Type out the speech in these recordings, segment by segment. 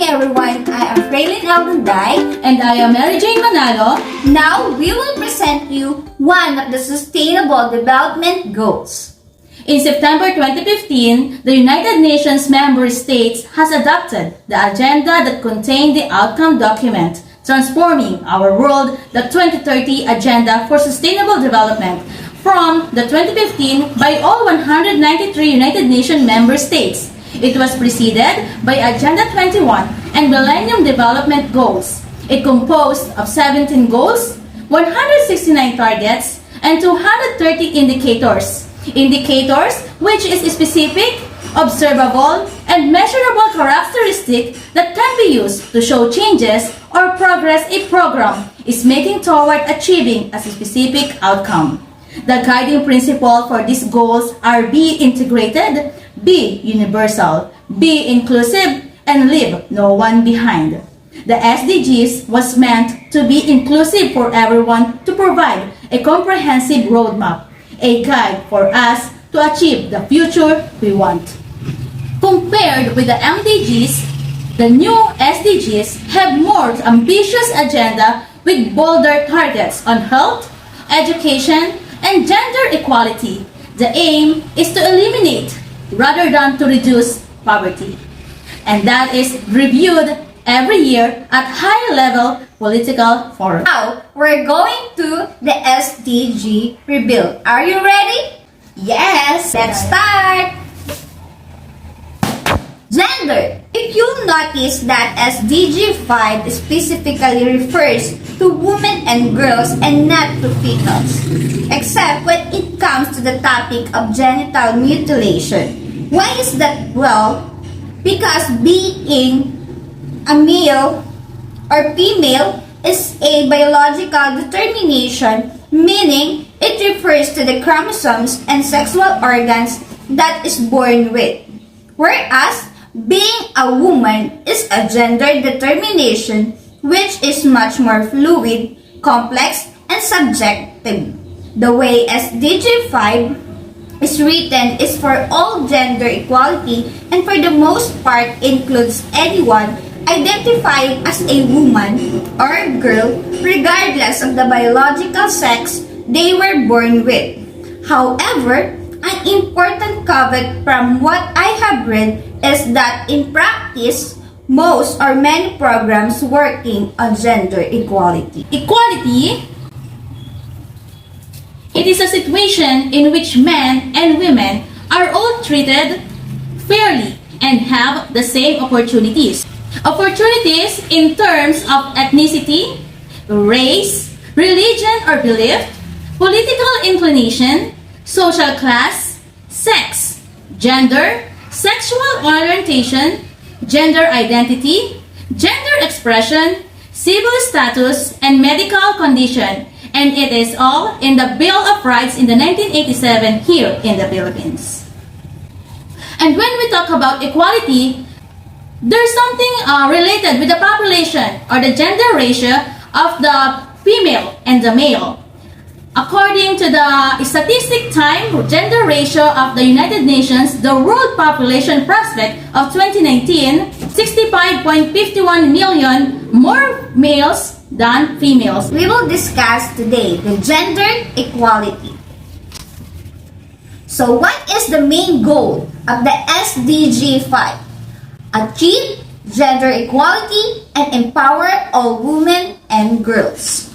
everyone, I am Fraylin Albanday. And I am Mary Jane Manalo. Now we will present you one of the Sustainable Development Goals. In September 2015, the United Nations member states has adopted the agenda that contained the outcome document, Transforming Our World, the 2030 Agenda for Sustainable Development, from the 2015 by all 193 United Nations member states. It was preceded by Agenda 21 and Millennium Development Goals. It composed of 17 goals, 169 targets, and 230 indicators. Indicators which is specific, observable, and measurable characteristic that can be used to show changes or progress a program is making toward achieving a specific outcome. The guiding principle for these goals are be integrated, be universal, be inclusive, and leave no one behind. The SDGs was meant to be inclusive for everyone to provide a comprehensive roadmap, a guide for us to achieve the future we want. Compared with the MDGs, the new SDGs have more ambitious agenda with bolder targets on health, education, and gender equality. The aim is to eliminate rather than to reduce poverty. And that is reviewed every year at high-level political forums. Now we're going to the SDG rebuild. Are you ready? Yes, let's start. Gender. If you'll notice that SDG5 specifically refers to women and girls and not to females, except when it comes to the topic of genital mutilation. Why is that? Well, because being a male or female is a biological determination, meaning it refers to the chromosomes and sexual organs that is born with. Whereas being a woman is a gender determination which is much more fluid, complex, and subjective. The way SDG5 is written is for all gender equality and for the most part includes anyone identifying as a woman or girl regardless of the biological sex they were born with. However, an important caveat from what I have read is that in practice, most or many programs working on gender equality. Equality, it is a situation in which men and women are all treated fairly and have the same opportunities. Opportunities in terms of ethnicity, race, religion or belief, political inclination, social class, sex, gender, sexual orientation, gender identity, gender expression, civil status, and medical condition. And it is all in the Bill of Rights in the 1987 here in the Philippines. And when we talk about equality, there's something related with the population or the gender ratio of the female and the male. According to the statistic time gender ratio of the United Nations, the world population prospect of 2019, 65.51 million more males than females. We will discuss today the gender equality. So what is the main goal of the SDG5? Achieve gender equality and empower all women and girls.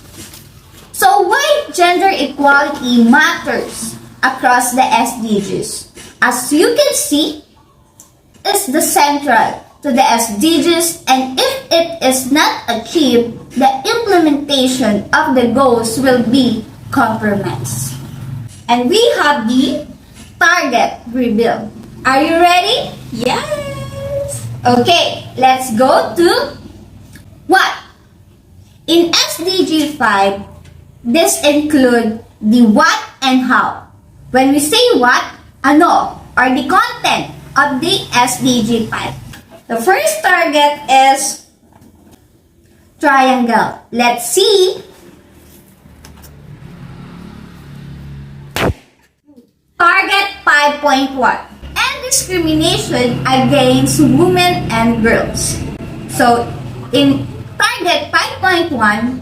So why gender equality matters across the SDGs? As you can see, it's the central to the SDGs, and if it is not achieved, the implementation of the goals will be compromised. And we have the target rebuild. Are you ready? Yes! Okay, let's go to what? In SDG5, this include the what and how. When we say what, ano, or the content of the SDG5. The first target is triangle. Let's see. Target 5.1. End discrimination against women and girls. So, in Target 5.1,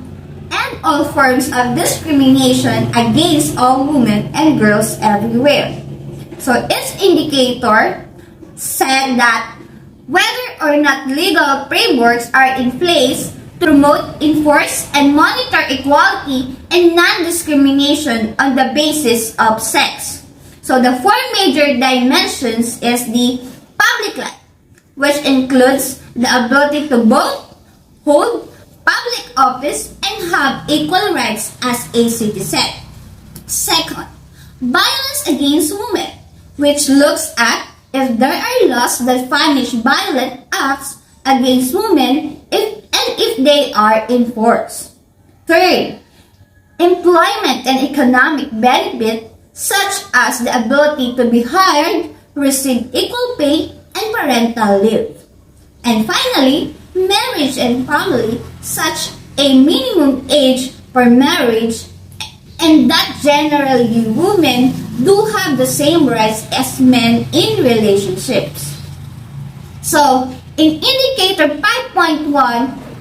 end all forms of discrimination against all women and girls everywhere. So, its indicator said that whether or not legal frameworks are in place to promote, enforce, and monitor equality and non-discrimination on the basis of sex. So the four major dimensions is the public life, which includes the ability to both hold public office and have equal rights as a citizen. Second, violence against women, which looks at if there are laws that punish violent acts against women if they are enforced. Third, employment and economic benefit such as the ability to be hired, receive equal pay, and parental leave. And finally, marriage and family such a minimum age for marriage and that generally women do have the same rights as men in relationships. So, in Indicator 5.1,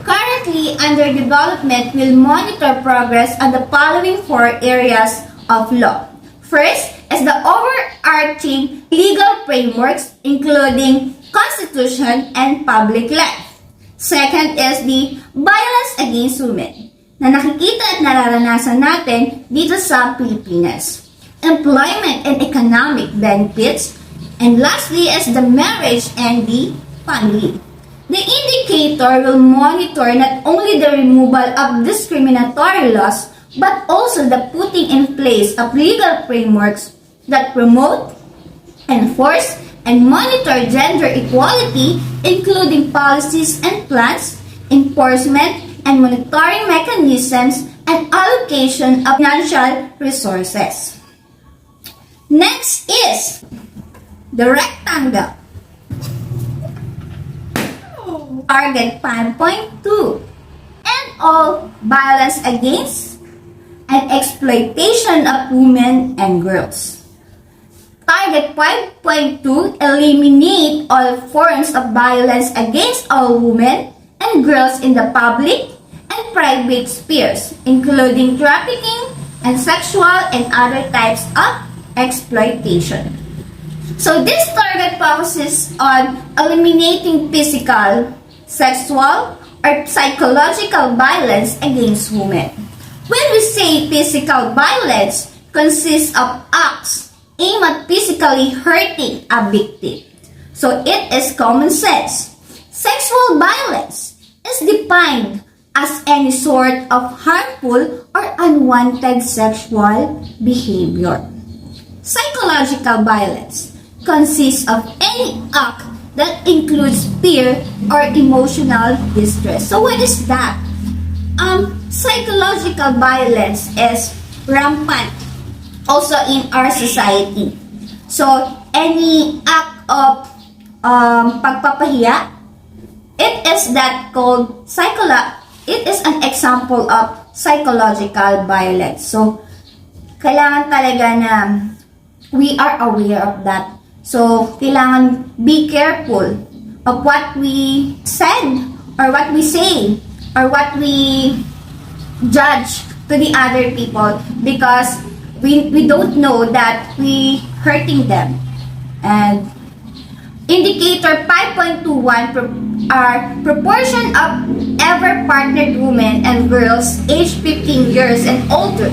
currently under development will monitor progress on the following four areas of law. First is the overarching legal frameworks including constitution and public life. Second is the violence against women na nakikita at nararanasan natin dito sa Pilipinas. Employment and economic benefits. And lastly is the marriage and the family. The indicator will monitor not only the removal of discriminatory laws but also the putting in place of legal frameworks that promote, enforce, and monitor gender equality, including policies and plans, enforcement, and monitoring mechanisms, and allocation of financial resources. Next is the rectangle. Target 5.2. End all violence against and exploitation of women and girls. Target 5.2. Eliminate all forms of violence against all women and girls in the public and private spheres, including trafficking and sexual and other types of exploitation. So this target focuses on eliminating physical, sexual, or psychological violence against women. When we say physical violence, consists of acts aimed at physically hurting a victim. So it is common sense. Sexual violence is defined as any sort of harmful or unwanted sexual behavior. Psychological violence consists of any act that includes fear or emotional distress. So what is that? Psychological violence is rampant also in our society. So any act of pagpapahiya, it is an example of psychological violence. So kailangan talaga na we are aware of that. So, kailangan be careful of what we said or what we say or what we judge to the other people because we don't know that we hurting them. And Indicator 5.21 are proportion of ever partnered women and girls aged 15 years and older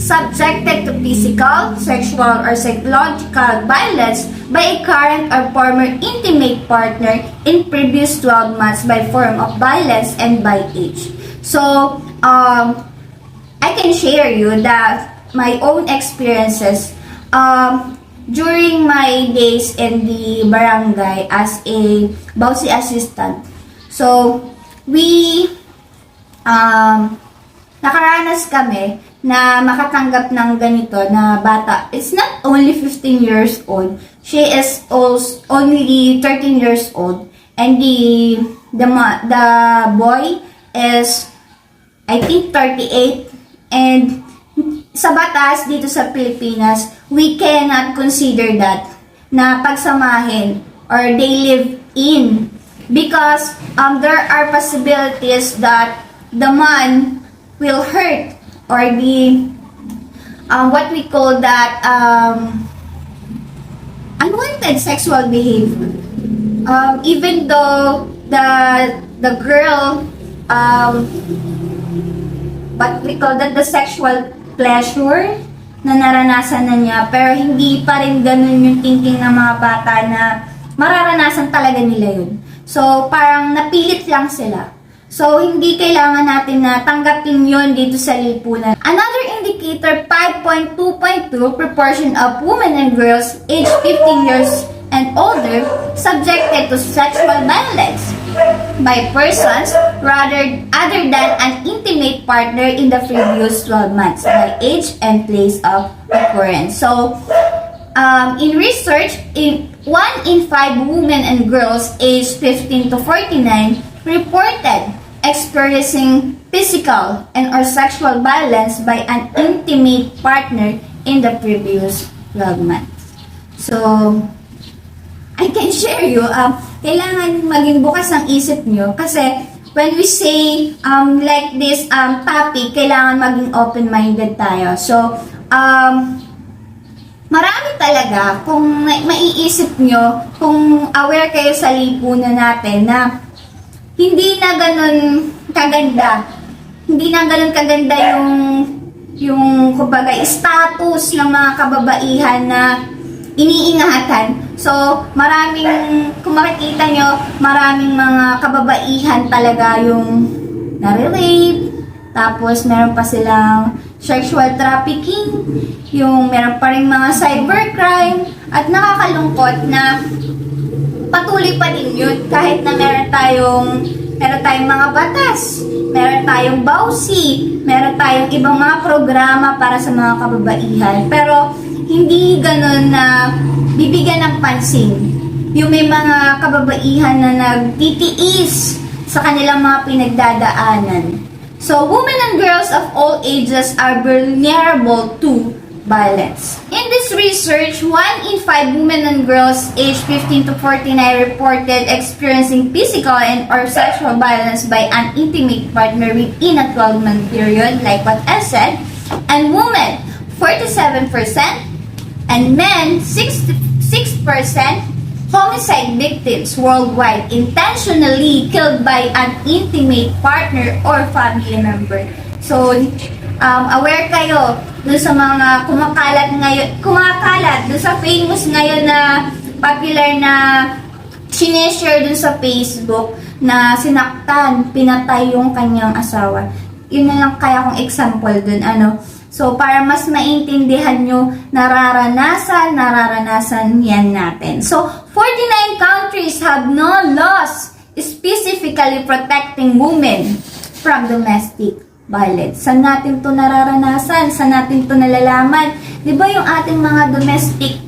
subjected to physical, sexual, or psychological violence by a current or former intimate partner in previous 12 months by form of violence and by age. So, I can share you that my own experiences during my days in the barangay as a bouncy assistant. So, we nakaranas kami na makatanggap ng ganito na bata. It's not only 15 years old. She is also only 13 years old. And the boy is, I think, 38. And sa batas dito sa Pilipinas, we cannot consider that na pagsamahin or they live in because there are possibilities that the man will hurt or be what we call that unwanted sexual behavior. Even though the girl what we call that the sexual pleasure na naranasan na niya, pero hindi pa rin ganun yung thinking ng mga bata na mararanasan talaga nila yun. So, parang napilit lang sila. So, hindi kailangan natin na tanggapin yun dito sa lipunan. Another indicator, 5.2.2, proportion of women and girls aged 15 years and older subjected to sexual violence by persons other than an intimate partner in the previous 12 months by age and place of occurrence. So, in research, 1 in 5 women and girls aged 15 to 49 reported experiencing physical and or sexual violence by an intimate partner in the previous 12 months. So, I can share you, kailangan maging bukas ang isip nyo kasi when we say like this topic, kailangan maging open-minded tayo. So, marami talaga kung maiisip nyo, kung aware kayo sa lipunan natin na hindi na ganun kaganda. Hindi na ganun kaganda yung kumbaga status ng mga kababaihan na iniingatan. So, kung makikita nyo, maraming mga kababaihan talaga yung nare-rape, tapos meron pa silang sexual trafficking, yung meron pa rin mga cybercrime, at nakakalungkot na patuloy pa din yun kahit na meron tayong mga batas, meron tayong bawsi, meron tayong ibang mga programa para sa mga kababaihan, pero hindi ganun na bibigyan ng pansin yung may mga kababaihan na nagtitiis sa kanilang mga pinagdadaanan. So, women and girls of all ages are vulnerable to violence. In this research, 1 in 5 women and girls aged 15 to 49 reported experiencing physical and or sexual violence by an intimate partner within a 12-month period, like what I said, and women, 47%, and men, 6% homicide victims worldwide intentionally killed by an intimate partner or family member. So, aware kayo dun sa mga kumakalat dun sa famous ngayon na popular na sineshare dun sa Facebook na sinaktan, pinatay yung kanyang asawa. Yun na lang kaya kong example dun, So, para mas maintindihan nyo, nararanasan yan natin. So, 49 countries have no laws specifically protecting women from domestic violence. Saan natin to nararanasan? Saan natin to nalalaman? Di ba yung ating mga domestic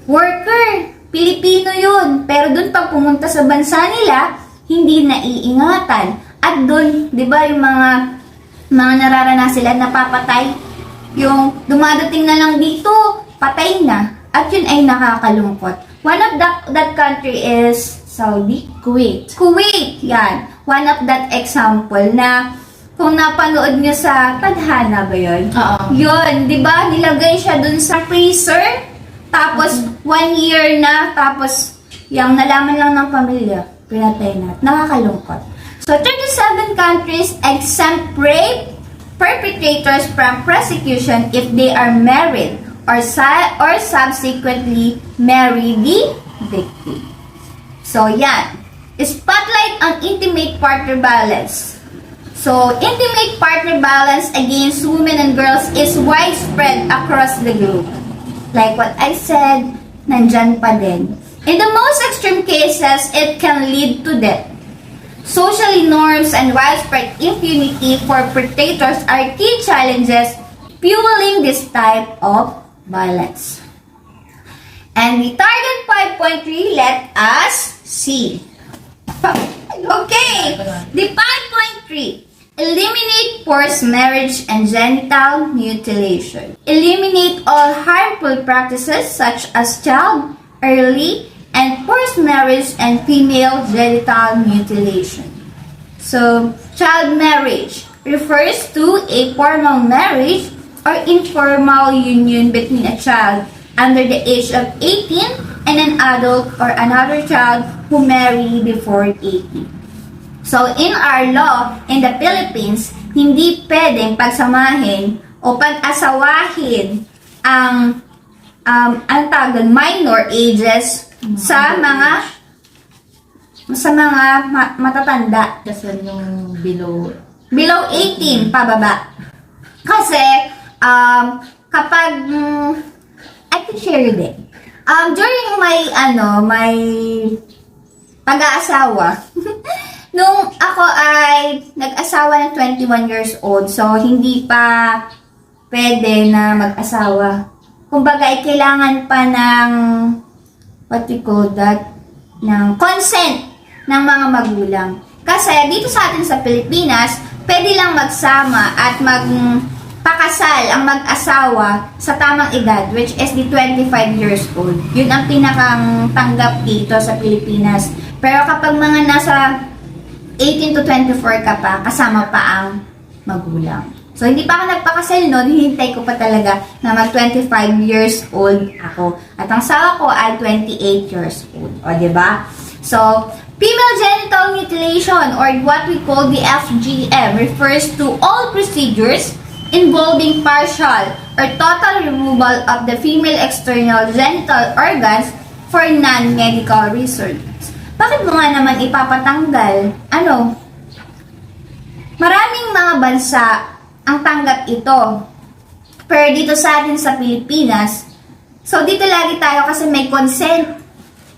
worker, Pilipino yun. Pero dun pag pumunta sa bansa nila, hindi naiingatan. At dun, di ba yung mga nararanasan sila, napapatay. Yung dumadating na lang dito, patay na. At yun ay nakakalungkot. One of that country is Saudi? Kuwait, yan. One of that example na kung napanood nyo sa Tadhana ba yun? Oo. Yun, di ba? Nilagay siya dun sa freezer. Tapos, 1 year na. Tapos, yung nalaman lang ng pamilya, pinatay na. Nakakalungkot. So, 37 countries exempt rape perpetrators from prosecution if they are married or subsequently marry the victim. So, yan. Spotlight on intimate partner violence. So, intimate partner violence against women and girls is widespread across the globe. Like what I said, nandyan pa din. In the most extreme cases, it can lead to death. Social norms and widespread impunity for perpetrators are key challenges fueling this type of violence. And the target 5.3, let us see. Okay, the 5.3. Eliminate forced marriage and genital mutilation. Eliminate all harmful practices such as child, early, and forced marriage and female genital mutilation. So, child marriage refers to a formal marriage or informal union between a child under the age of 18 and an adult or another child who marry before 18. So, in our law in the Philippines, hindi pwedeng pagsamahin o pag-asawahin ang minor ages sa mga matatanda. Kasi yung below 18 pababa. Kasi kapag I can share you din. During my pag-aasawa, nung ako ay nag-asawa ng 21 years old, so hindi pa pwede na mag-asawa. Kumbaga, ay kailangan pa ng ng consent ng mga magulang. Kasi dito sa atin sa Pilipinas, pwede lang magsama at magpakasal ang mag-asawa sa tamang edad, which is the 25 years old. Yun ang pinakang tanggap dito sa Pilipinas. Pero kapag mga nasa 18 to 24 ka pa, kasama pa ang magulang. So, hindi pa ako nagpakasal noon, hinihintay ko pa talaga na mag-25 years old ako. At ang sawa ko ay 28 years old. O, diba? So, female genital mutilation or what we call the FGM refers to all procedures involving partial or total removal of the female external genital organs for non-medical reasons. Bakit mo nga naman ipapatanggal? Maraming mga bansa ang tanggap ito. Pero dito sa atin sa Pilipinas, so dito lagi tayo kasi may consent.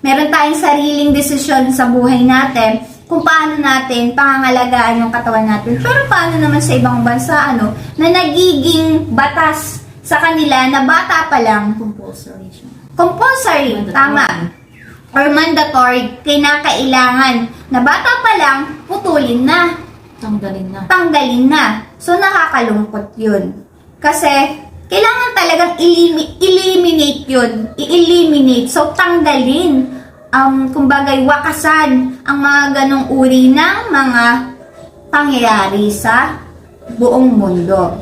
Meron tayong sariling desisyon sa buhay natin kung paano natin pangangalagaan yung katawan natin. Pero paano naman sa ibang bansa, na nagiging batas sa kanila na bata pa lang. Compulsory, tama. Or mandatory, kinakailangan na bata pa lang, putulin na. Tanggalin na. So, nakakalungkot yun. Kasi, kailangan talagang eliminate yun. I-eliminate. So, tanggalin. Kumbagay, wakasan ang mga ganong uri ng mga pangyayari sa buong mundo.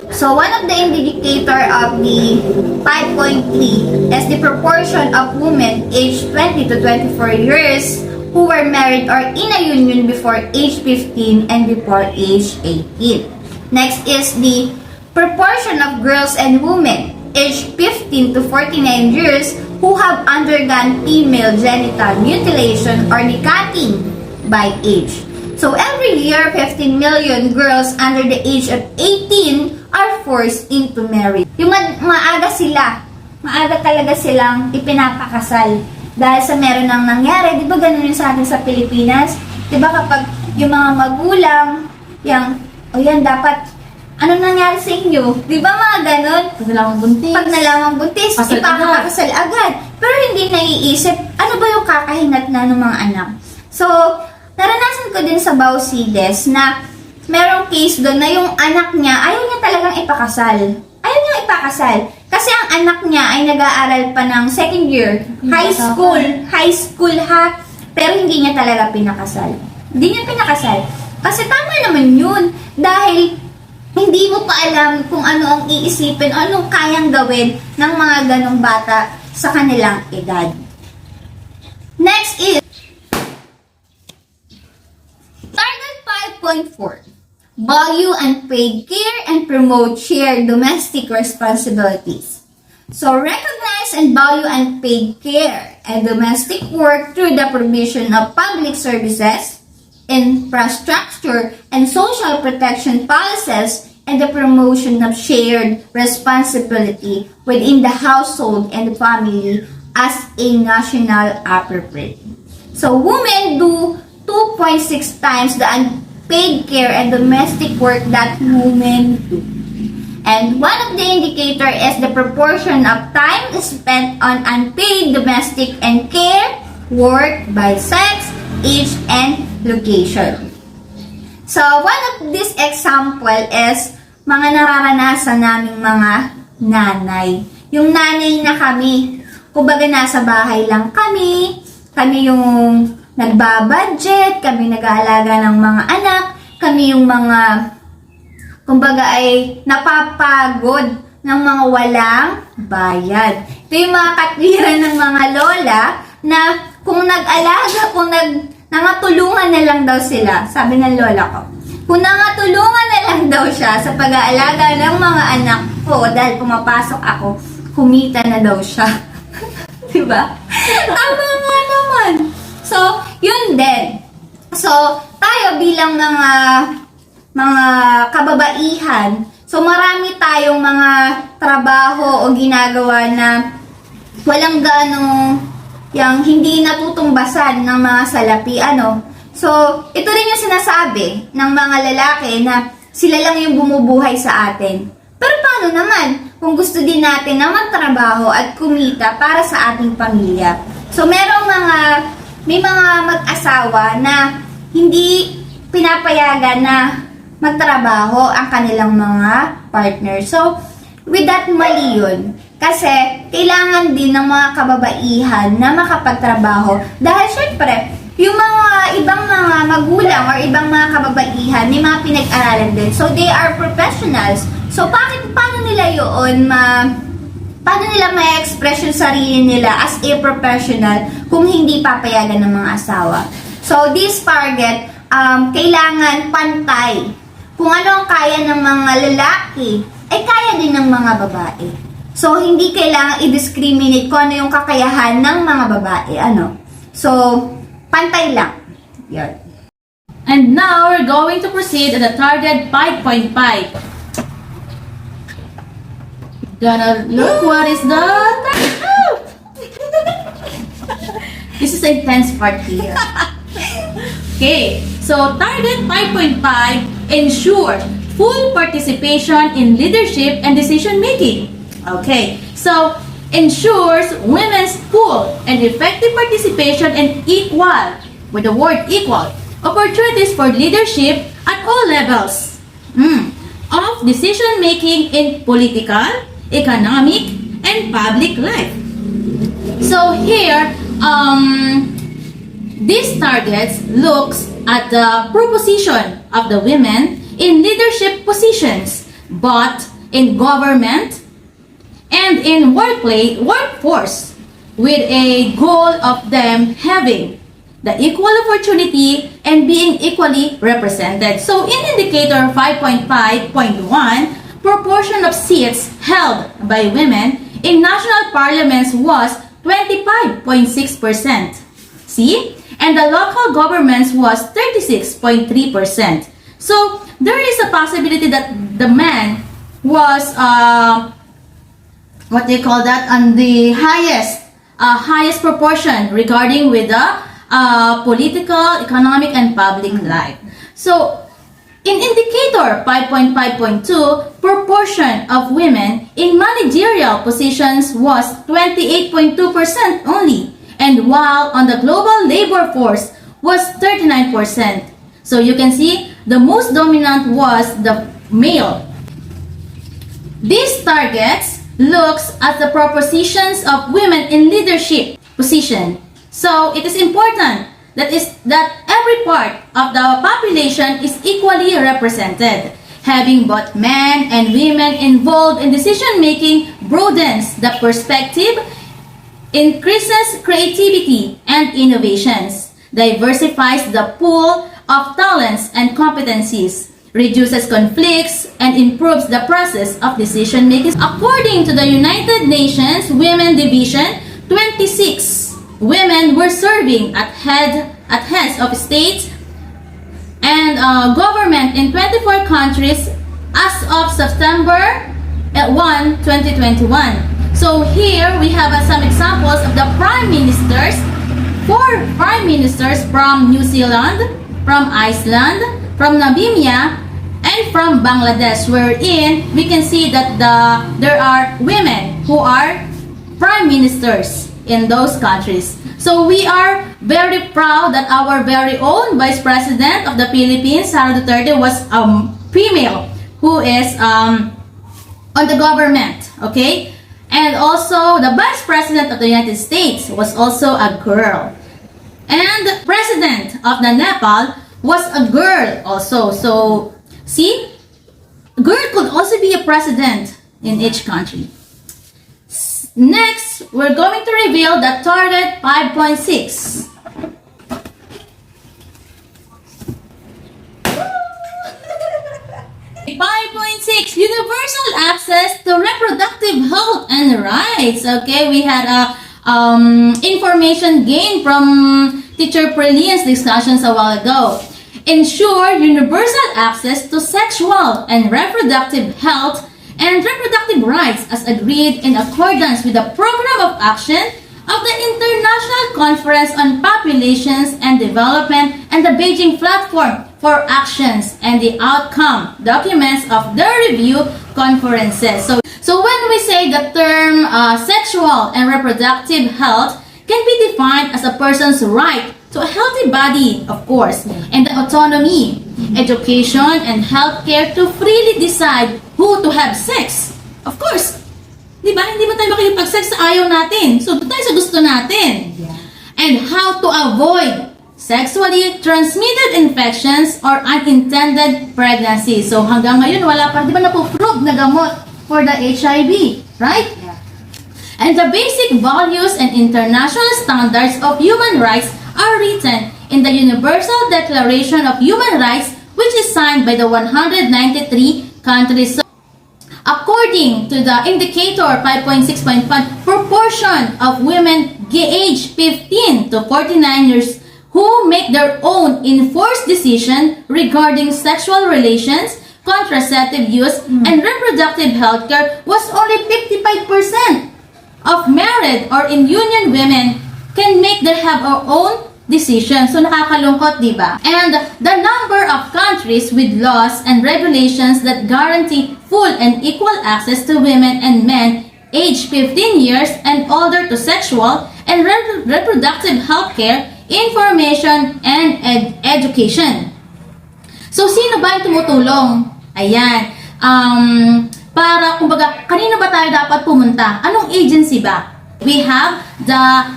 So, one of the indicator of the 5.3 is the proportion of women aged 20 to 24 years who were married or in a union before age 15 and before age 18. Next is the proportion of girls and women aged 15 to 49 years who have undergone female genital mutilation or cutting by age. So every year, 15 million girls under the age of 18 are forced into marriage. Yung maaga talaga silang ipinapakasal. Dahil sa meron nang nangyari, di ba ganun yun sa atin sa Pilipinas? Di ba kapag yung mga magulang, dapat, ano nangyari sa inyo? Di ba mga ganun? Pag nalamang buntis, ipapakasal agad. Pero hindi naiisip, ano ba yung kakahinat na ng mga anak? So, naranasan ko din sa Bausides na merong case doon na yung anak niya, ayaw niya talagang ipakasal. Kasi ang anak niya ay nag-aaral pa ng second year, high school ha, pero hindi niya talaga pinakasal. Kasi tama naman yun, dahil hindi mo pa alam kung ano ang iisipin, anong kayang gawin ng mga ganong bata sa kanilang edad. Next is Target 5.4. Value unpaid care and promote shared domestic responsibilities. So, recognize and value unpaid care and domestic work through the provision of public services, infrastructure, and social protection policies, and the promotion of shared responsibility within the household and the family as a national appropriate. So, women do 2.6 times the unpaid care and domestic work that women do. And one of the indicator is the proportion of time spent on unpaid domestic and care work by sex, age, and location. So, one of this example is mga nararanasan naming mga nanay. Yung nanay na kami. kumbaga nasa bahay lang kami yung nagbabudget, kami nag-aalaga ng mga anak, kami yung mga, kumbaga ay napapagod ng mga walang bayad. Ito yung mga katwiran ng mga lola na kung nangatulungan na lang daw sila, sabi ng lola ko, kung nangatulungan na lang daw siya sa pag-aalaga ng mga anak ko dahil pumapasok ako, kumita na daw siya. Diba? Tama nga naman. So, yun din. So, tayo bilang mga kababaihan, so marami tayong mga trabaho o ginagawa na walang ganong yung hindi natutumbasan ng mga salapi, So, ito rin yung sinasabi ng mga lalaki na sila lang yung bumubuhay sa atin. Pero paano naman kung gusto din natin na magtrabaho at kumita para sa ating pamilya? So, may mga mag-asawa na hindi pinapayagan na magtrabaho ang kanilang mga partner. So, with that, mali yun. Kasi, kailangan din ng mga kababaihan na makapagtrabaho. Dahil, syempre, yung mga ibang mga magulang or ibang mga kababaihan, may mga pinag-aralan din. So, they are professionals. So, paano nila paano nila ma-express yung sarili nila as a professional kung hindi papayagan ng mga asawa? So, this target, kailangan pantay. Kung ano ang kaya ng mga lalaki, ay kaya din ng mga babae. So, hindi kailangan i-discriminate kung ano yung kakayahan ng mga babae. So, pantay lang. Yan. And now, we're going to proceed to the target 5.5. Gonna look what is the target. This is the intense part here. Okay, so target 5.5, ensure full participation in leadership and decision making. Okay, so ensures women's full and effective participation and equal, with the word equal, opportunities for leadership at all levels of decision making in political, economic, and public life. So here, these targets looks at the proposition of the women in leadership positions, but in government and in workforce, with a goal of them having the equal opportunity and being equally represented. So in indicator 5.5.1, proportion of seats held by women in national parliaments was 25.6%. See? And the local governments was 36.3%. So there is a possibility that the man was what they call that, on the highest proportion regarding with the political, economic, and public life. So in indicator 5.5.2, proportion of women in managerial positions was 28.2% only, and while on the global labor force was 39%. So you can see the most dominant was the male. These targets looks at the propositions of women in leadership position. So it is important that every part of the population is equally represented. Having both men and women involved in decision making broadens the perspective, increases creativity and innovations, diversifies the pool of talents and competencies, reduces conflicts, and improves the process of decision making. According to the United Nations Women Division, 26 women were serving at heads of states and government in 24 countries as of September 1, 2021. So here we have some examples of the prime ministers. 4 prime ministers from New Zealand, from Iceland, from Namibia, and from Bangladesh, wherein we can see that there are women who are prime ministers in those countries. So we are very proud that our very own Vice President of the Philippines, Sara Duterte, was a female who is on the government. Okay, And also, the Vice President of the United States was also a girl. And the President of the Nepal was a girl also. So, see, girl could also be a president in each country. Next, we're going to reveal the target 5.6. Universal access to reproductive health and rights. Okay, we had a information gained from Teacher Preline's discussions a while ago. Ensure universal access to sexual and reproductive health and reproductive rights as agreed in accordance with the Program of Action of the International Conference on Populations and Development and the Beijing Platform for Actions and the Outcome documents of the review conferences. So when we say the term sexual and reproductive health can be defined as a person's right to a healthy body, of course, and the autonomy, education, and healthcare to freely decide who to have sex. Of course, di ba? Hindi man tayo makikipag-sex sa ayaw natin. So, doon tayo sa gusto natin. And how to avoid sexually transmitted infections or unintended pregnancy. So, hanggang ngayon, wala pa, di ba napo-prove na gamot for the HIV, right? And the basic values and international standards of human rights are written in the Universal Declaration of Human Rights, which is signed by the 193 countries. So, according to the indicator 5.6.5, proportion of women aged 15 to 49 years who make their own enforced decision regarding sexual relations, contraceptive use, and reproductive health care was only 55% of married or in union women can make their have our own decision. So, nakakalungkot, di ba? And the number of countries with laws and regulations that guarantee full and equal access to women and men aged 15 years and older to sexual and reproductive health care, information, and education. So, sino ba yung tumutulong? Ayan. Para, kumbaga, kanino ba tayo dapat pumunta? Anong agency ba? We have the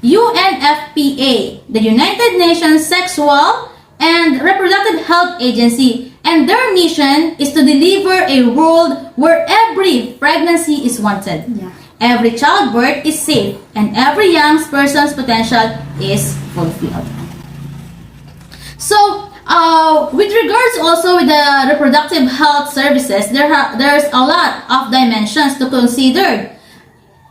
UNFPA, the United Nations Sexual and Reproductive Health Agency, and their mission is to deliver a world where every pregnancy is wanted, every childbirth is safe, and every young person's potential is fulfilled. So, with regards also with the reproductive health services, there's a lot of dimensions to consider.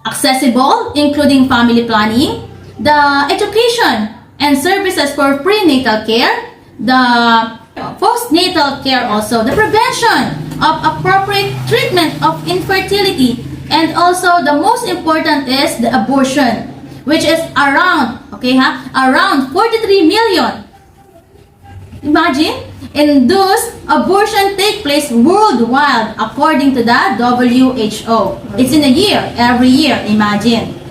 Accessible, including family planning, the education and services for prenatal care, the postnatal care also, the prevention of appropriate treatment of infertility, and also the most important is the abortion, which is around 43 million. Imagine, and those abortion take place worldwide according to the WHO. It's in a year, every year, imagine.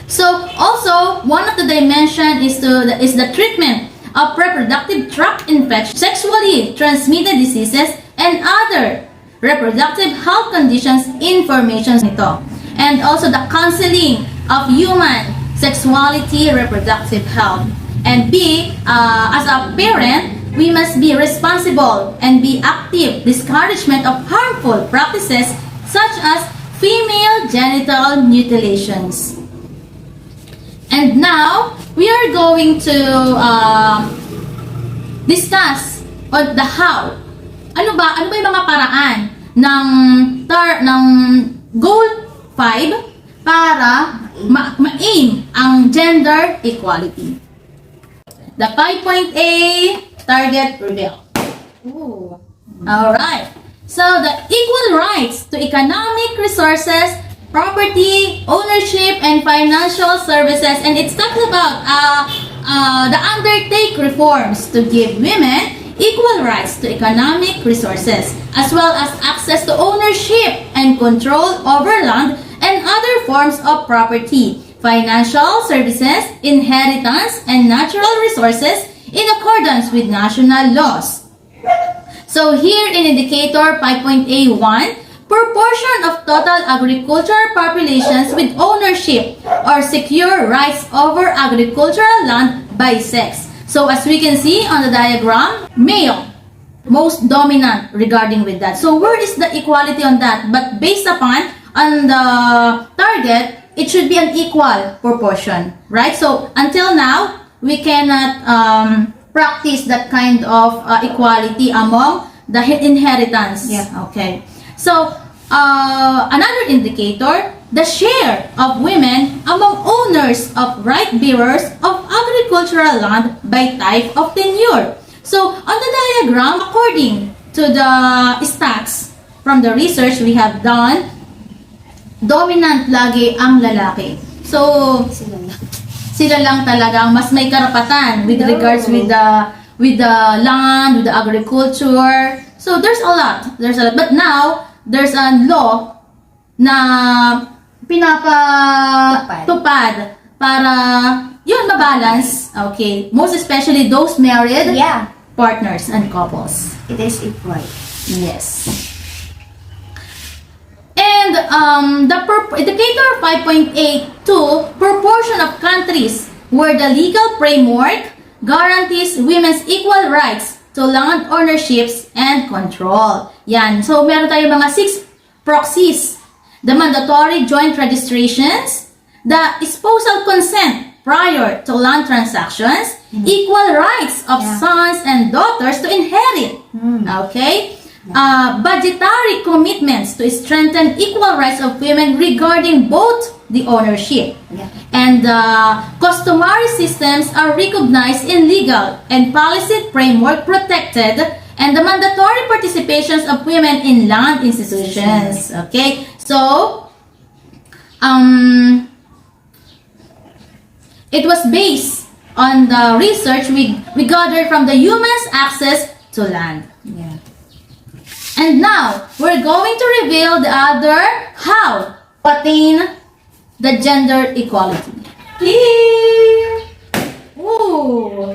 So, also, one of the dimensions is the treatment of reproductive tract infections, sexually transmitted diseases, and other reproductive health conditions information nito. And also the counseling of human sexuality, reproductive health. And as a parent, we must be responsible and be active discouragement of harmful practices such as female genital mutilations. And now, we are going to discuss on the how. Ano ba yung mga paraan ng Goal 5 para ma-aim ang gender equality? The 5.A target reveal. Alright. So, the equal rights to economic resources, property, ownership, and financial services. And it talks about the undertake reforms to give women equal rights to economic resources, as well as access to ownership and control over land and other forms of property, financial services, inheritance, and natural resources in accordance with national laws. So here in indicator 5.A1, proportion of total agricultural populations with ownership or secure rights over agricultural land by sex. So as we can see on the diagram, male, most dominant regarding with that. So where is the equality on that? But based upon on the target, it should be an equal proportion, right? So until now, we cannot practice that kind of equality among the inheritance. Yeah. Okay. So another indicator, the share of women among owners of right bearers of agricultural land by type of tenure. So on the diagram, according to the stats from the research we have done, dominant lagi ang lalaki. So sila lang talagang mas may karapatan with regards with the land, with the agriculture. So there's a lot. But now there's a law na pinapatupad para yun mabalance. Okay, most especially those married partners and couples. It is equal. Yes. And the indicator 5.82, proportion of countries where the legal framework guarantees women's equal rights to land ownerships and control. Yan. So, meron tayo mga 6 proxies. The mandatory joint registrations, the spousal consent prior to land transactions, equal rights of sons and daughters to inherit. Okay? Budgetary commitments to strengthen equal rights of women regarding both the ownership and customary systems are recognized in legal and policy framework protected and the mandatory participations of women in land institutions. Okay, so it was based on the research we gathered from the Human's Access to Land. And now, we're going to reveal the other how to attain the gender equality. Here! Ooh!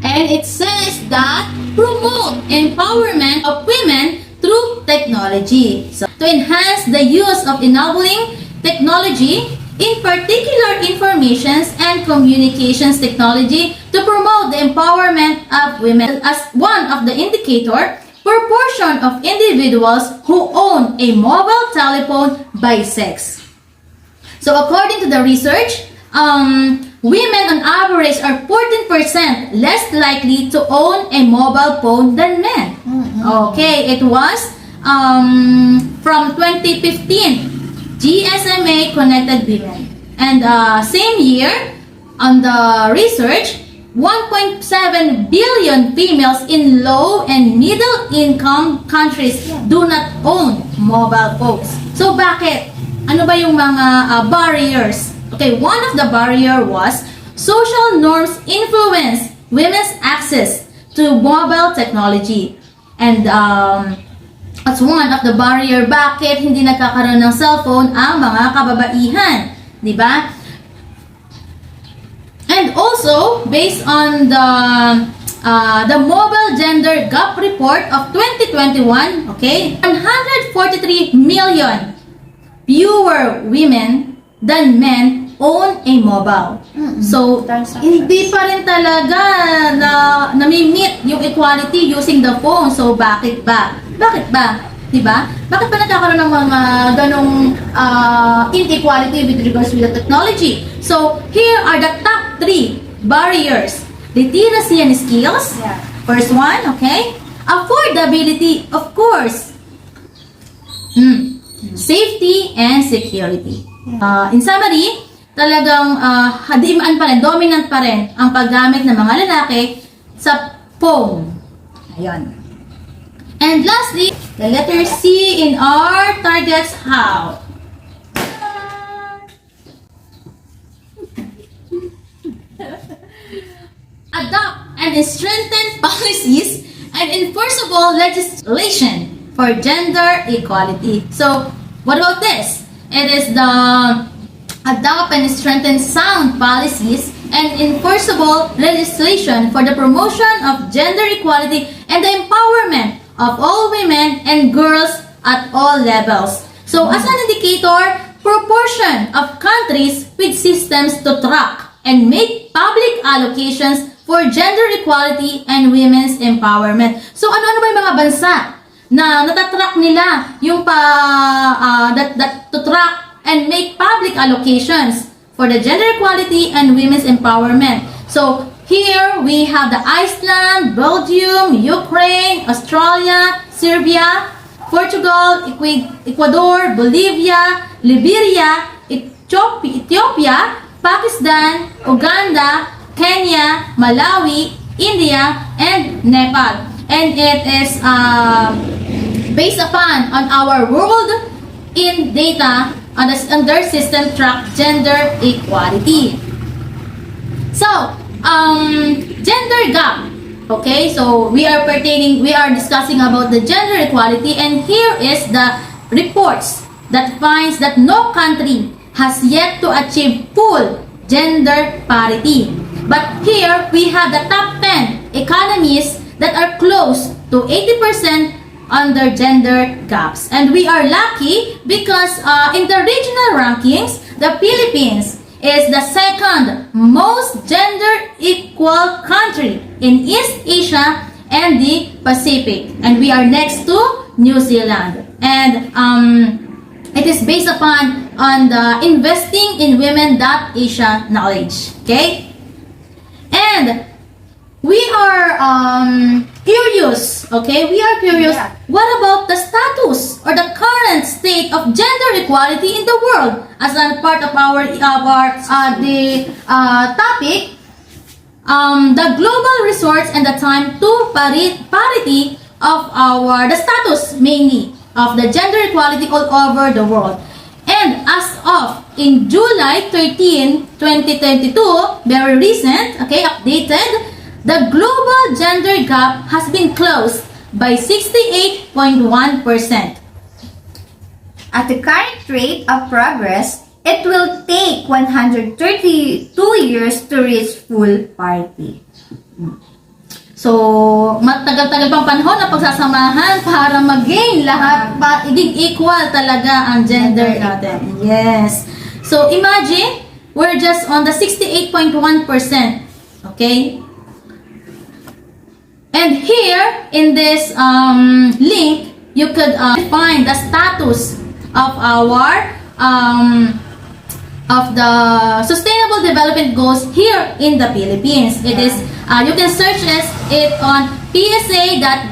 And it says that promote empowerment of women through technology. So, to enhance the use of enabling technology, in particular informations and communications technology, to promote the empowerment of women. As one of the indicator, proportion of individuals who own a mobile telephone by sex. So according to the research, women on average are 14% less likely to own a mobile phone than men. Okay, it was from 2015. GSMA Connected Women. And same year, on the research, 1.7 billion females in low and middle income countries do not own mobile phones. So bakit? Ano ba yung mga barriers? Okay, one of the barrier was social norms influence women's access to mobile technology. And that's one of the barrier bakit hindi nagkakaroon ng cellphone ang mga kababaihan, di ba? And also, based on the Mobile Gender Gap Report of 2021, okay, 143 million fewer women than men own a mobile. So, hindi pa rin talaga nami-meet yung equality using the phone. So, bakit ba? Bakit ba? Diba? Bakit pa nagkakaroon ng mga ganong inequality with regards to the technology? So, here are the top 3 barriers. Literacy and skills. First one, okay? Affordability, of course. Safety and security. In summary, talagang hadimaan pa rin, dominant pa rin ang paggamit ng mga lalaki sa phone. Ayun. And lastly, the letter C in our targets how. Adopt and strengthen policies and enforceable legislation for gender equality. So, what about this? It is the adopt and strengthen sound policies and enforceable legislation for the promotion of gender equality and the empowerment of all women and girls at all levels. So, as an indicator, proportion of countries with systems to track and make public allocations for gender equality and women's empowerment. So, ano-ano ba yung mga bansa na natatrack nila yung to track and make public allocations for the gender equality and women's empowerment? So, here we have the Iceland, Belgium, Ukraine, Australia, Serbia, Portugal, Ecuador, Bolivia, Liberia, Ethiopia, Pakistan, Uganda, Kenya, Malawi, India, and Nepal. And it is based upon on our world in data on their system track gender equality. So, gender gap. Okay, so we are discussing about the gender equality, and here is the reports that finds that no country has yet to achieve full gender parity. But here we have the top 10 economies that are close to 80% under gender gaps. And we are lucky because in the regional rankings, the Philippines is the second most gender equal country in East Asia and the Pacific. And we are next to New Zealand. And it is based upon on the investing in women.asia knowledge. Okay? And we are curious. Okay? We are curious. Yeah. What about the status or the current state of gender equality in the world? As a part of our topic, the global resource and the time to parity of the status mainly of the gender equality all over the world. And as of in July 13, 2022, very recent, okay, updated, the global gender gap has been closed by 68.1%. At the current rate of progress, it will take 132 years to reach full parity. So, matagal-tagal pang panahon na pagsasamahan para mag-gain lahat, maging equal talaga ang gender natin. Yes. So, imagine, we're just on the 68.1%. Okay? And here, in this link, you could find the status of our of the Sustainable Development Goals here in the Philippines. It is you can search it on psa.gov.ph.sdg.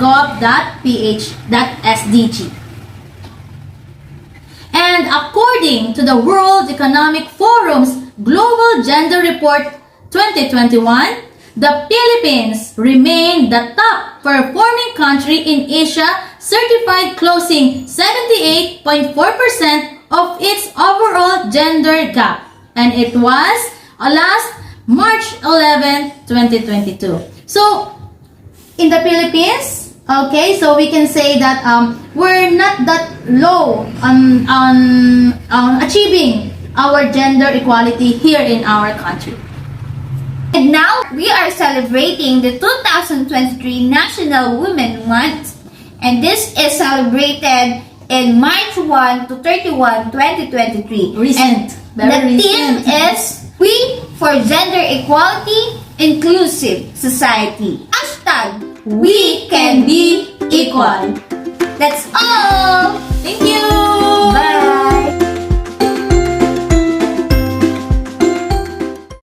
And according to the World Economic Forum's Global Gender Report 2021, the Philippines remained the top performing country in Asia, certified closing 78.4% of its overall gender gap. And it was last March 11, 2022. So, in the Philippines, okay, so we can say that we're not that low on achieving our gender equality here in our country. And now, we are celebrating the 2023 National Women Month. And this is celebrated in March 1 to 31, 2023. Recent. And the theme is We for Gender Equality, Inclusive Society. Hashtag We Can Be Equal. That's all! Thank you!